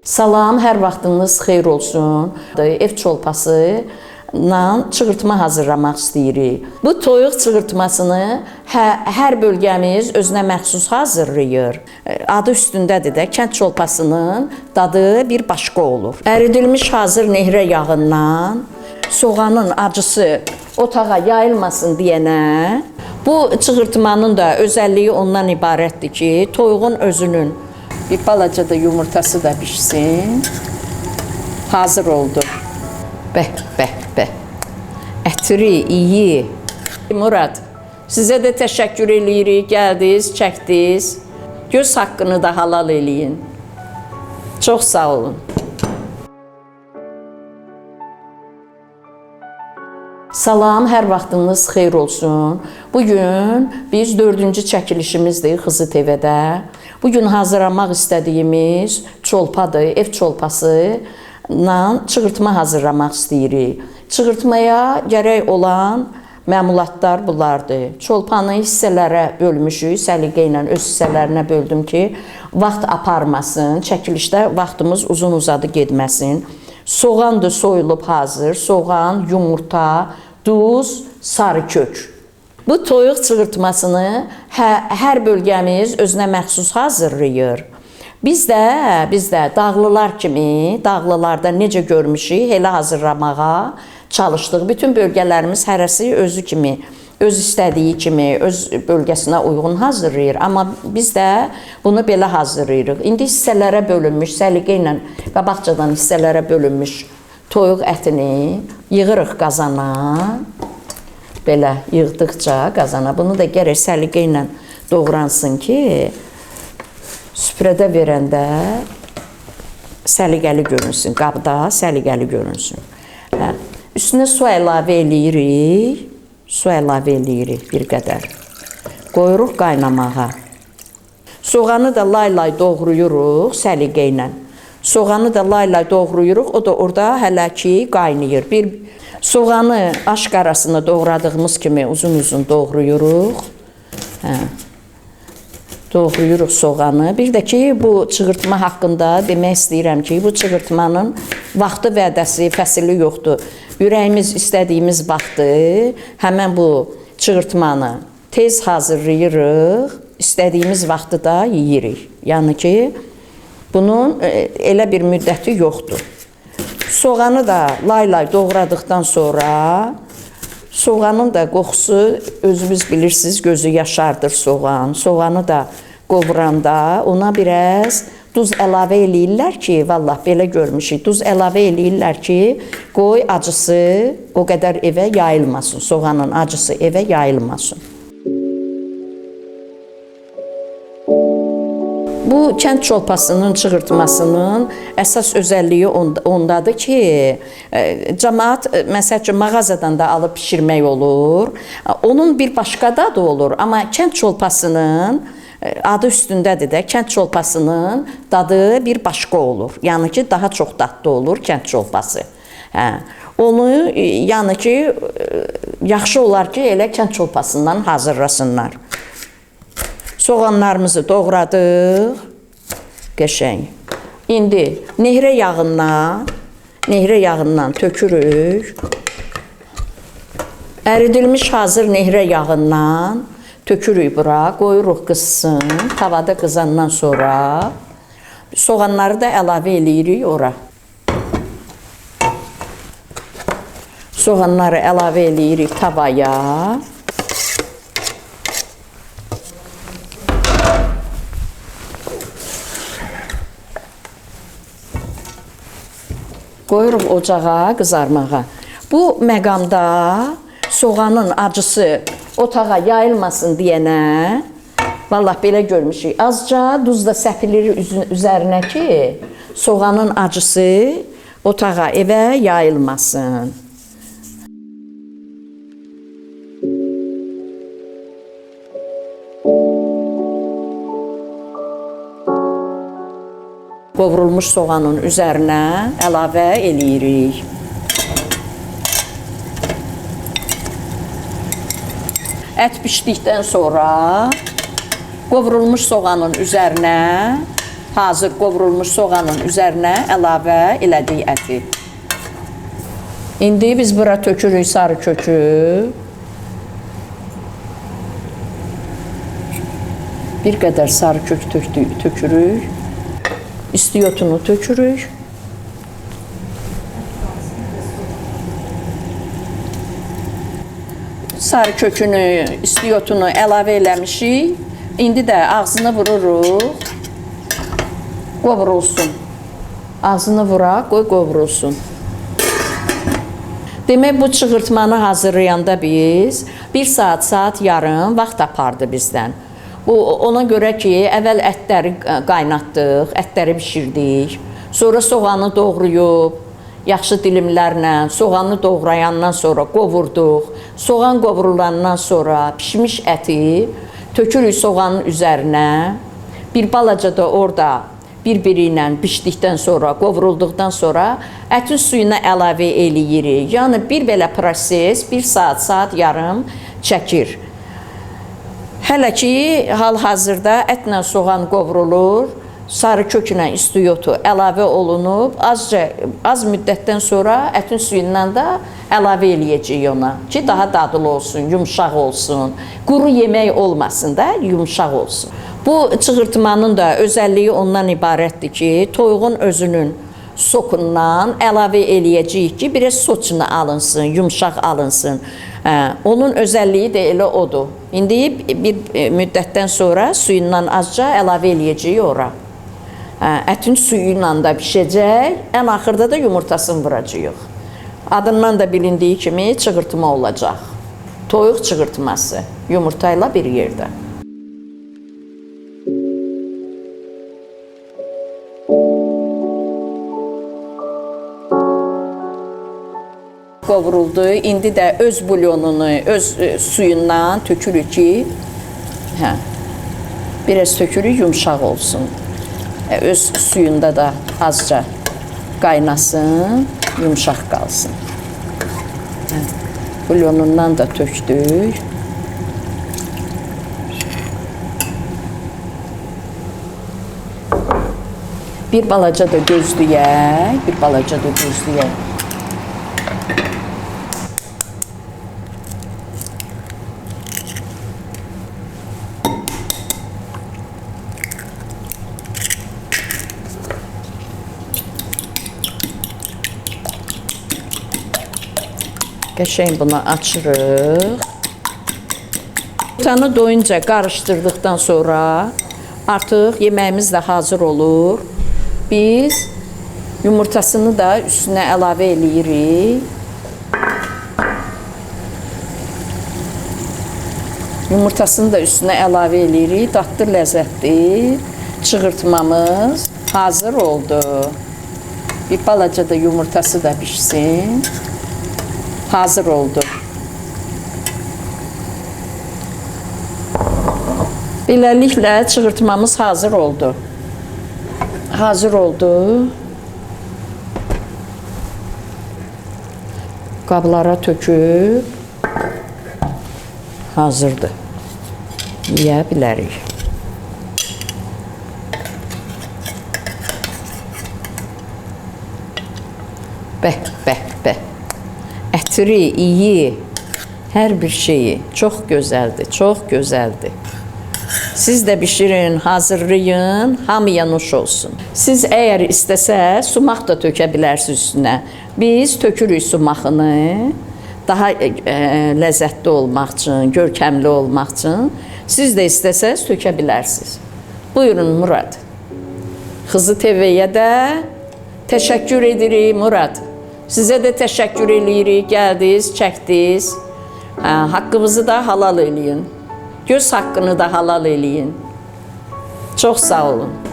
Salam, hər vaxtınız xeyir olsun. Ev çolpası ilə çığırtma hazırlamaq istəyirik. Bu toyuq çığırtmasını hər bölgəmiz özünə məxsus hazırlayır. Adı üstündədir də, kənd çolpasının dadı bir başqa olur. Əridilmiş hazır nehrə yağından soğanın acısı otağa yayılmasın deyənə, bu çığırtmanın da özəlliyi ondan ibarətdir ki, toyuğun özünün bir balaca da yumurtası da pişsin. Hazır oldu. Bəh. Ətri iyi. Murad, sizə də təşəkkür eləyirik. Gəldiniz, çəkdiniz. Göz haqqını da halal eləyin. Çox sağ olun. Salam, hər vaxtınız xeyir olsun. Bugün biz 4-cü çəkilişimizdir Xızı TV-də. Bugün hazırlamaq istədiyimiz çolpadır, ev çolpası ilə çığırtma hazırlamaq istəyirik. Çığırtmaya gərək olan məmulatlar bunlardır. Çolpanı hissələrə bölmüşük, səliqə ilə öz hissələrinə böldüm ki, vaxt aparmasın, çəkilişdə vaxtımız uzun-uzadı getməsin. Soğandır soyulub hazır, soğan, yumurta, duz, sarı kök. Bu toyuq çığırtmasını hər bölgəmiz özünə məxsus hazırlayır. Biz də dağlılar kimi, dağlılarda necə görmüşük, elə hazırlamağa çalışdıq. Bütün bölgələrimiz hərəsi özü kimi, öz istədiyi kimi, öz bölgəsinə uyğun hazırlayır. Amma biz də bunu belə hazırlayırıq. İndi hissələrə bölünmüş, səliqə ilə qabaqcadan hissələrə bölünmüş toyuq ətini yığırıq qazana. Belə yığdıqca qazana. Bunu da gərək səliqə ilə doğransın ki, süfrədə verəndə səliqəli görünsün, qabda səliqəli görünsün. Üstünə su əlavə eləyirik. Su əlavə eləyirik bir qədər. Qoyuruq qaynamağa. Soğanı da lay-lay doğrayırıq səliqə ilə. Soğanı da lay-lay doğrayırıq. O da orada hələ ki qaynayır. Soğanı aşqarasını doğradığımız kimi uzun-uzun doğrayırıq. Doğrayırıq soğanı. Bir də ki, bu çığırtma haqqında demək istəyirəm ki, bu çığırtmanın vaxtı vədəsi, fəsili yoxdur. Ürəyimiz istədiyimiz vaxtı həmən bu çığırtmanı tez hazırlayırıq, istədiyimiz vaxtı da yeyirik. Yəni ki, bunun elə bir müddəti yoxdur. Soğanı da lay-lay doğradıqdan sonra soğanın da qoxusu özünüz bilirsiniz, gözü yaşardır soğan. Soğanı da qovuranda ona biraz duz əlavə eləyirlər ki, vallah belə görmüşük, duz əlavə eləyirlər ki, qoy acısı o qədər evə yayılmasın, soğanın acısı evə yayılmasın. Bu kənd çolpasının çığırtmasının əsas özəlliyi ondadır ki, cəmaət, məsəl üçün, mağazadan da alıb pişirmək olur. Onun bir başqa dadı olur, amma kənd çolpasının adı üstündədir də, kənd çolpasının dadı bir başqa olur. Yəni ki, daha çox dadlı olur kənd çolpası. Onu, yəni ki, yaxşı olar ki, elə kənd çolpasından hazırlasınlar. Soğanlarımızı doğradıq, qəşəng. İndi nehrə yağından tökürük. Əridilmiş hazır nehrə yağından tökürük bura, qoyuruq qızsın. Tavada qızandan sonra soğanları da əlavə eləyirik ora. Soğanları əlavə eləyirik tavaya. Qoyuruq ocağa, qızarmağa. Bu məqamda soğanın acısı otağa yayılmasın deyənə, vallah belə görmüşük, azca duz da səpilir üzərinə ki, soğanın acısı otağa, evə yayılmasın. Qovrulmuş soğanın üzərinə əlavə eləyirik. Ət bişdikdən sonra qovrulmuş soğanın üzərinə hazır qovrulmuş soğanın üzərinə əlavə elədik əti. İndi biz bura tökürük sarı kökü. Bir qədər sarı kök tökürük. İstiyotunu tökürük. Sarı kökünü, istiyotunu əlavə eləmişik. İndi də ağzını vururuq. Qovrulsun. Ağzını vuraq, qoy qovrulsun. Demək, bu çığırtmanı hazırlayanda biz 1 saat yarım vaxt apardı bizdən. Bu, ona görə ki, əvvəl ətləri qaynatdıq, ətləri bişirdik. Sonra soğanı doğrayıb, yaxşı dilimlərlə soğanı doğrayandan sonra qovurduq. Soğan qovrulandan sonra pişmiş əti tökürük soğanın üzərinə. Bir balaca da orada bir-biri ilə bişdikdən sonra, qovrulduqdan sonra ətin suyuna əlavə eləyirik. Yəni, bir belə proses 1 saat yarım çəkir. Hələ ki, hal-hazırda ətlə soğan qovrulur, sarı köklə istiyotu əlavə olunub, az müddətdən sonra ətin suyundan da əlavə eləyəcəyik ona ki, daha dadlı olsun, yumşaq olsun, quru yemək olmasın da, yumşaq olsun. Bu çığırtmanın da özəlliyi ondan ibarətdir ki, toyuğun özünün sokundan əlavə eləyəcəyik ki, biraz soçunu alınsın, yumşaq alınsın. Onun özəlliyi də elə odur. İndi bir müddətdən sonra suyundan azca əlavə eləyəcəyik ora. Ətin suyu ilə də pişəcək, ən axırda da yumurtasını vuracağıq. Adından da bilindiyi kimi çığırtma olacaq. Toyuq çığırtması, yumurtayla bir yerdə. Qovruldu. İndi də öz bulyonunu, öz suyundan tökürük ki, biraz tökürük, yumşaq olsun. Öz suyunda da azca qaynasın, yumşaq qalsın. Bulyonundan da tökdük. Bir balaca da gözləyək, Qəşəng bunu açırıq. Yumurtanı doyunca qarışdırdıqdan sonra artıq yeməyimiz də hazır olur. Biz yumurtasını da üstünə əlavə eləyirik. Yumurtasını da üstünə əlavə eləyirik. Dadlı, ləzzətli çığırtmamız hazır oldu. Bir balaca da yumurtası da pişsin. Hazır oldu. Beləliklə çığırtmamız hazır oldu. Qablara töküb hazırdır. Yeyə bilərik. Bəh. Ətri, iyi, hər bir şeyi çox gözəldir. Siz də bişirin, hazırlayın, hamıya nuş olsun. Siz əgər istəsəz, sumaq da tökə bilərsiniz üstünə. Biz tökürük sumağını, daha ləzzətli olmaq üçün, görkəmli olmaq üçün. Siz də istəsəz, tökə bilərsiniz. Buyurun Murad. Xızı TV-yə də təşəkkür edirik Murad. Sizə də təşəkkür edirik, gəldiniz, çəkdiniz. Haqqınızı da halal eləyin. Göz haqqını da halal eləyin. Çox sağ olun.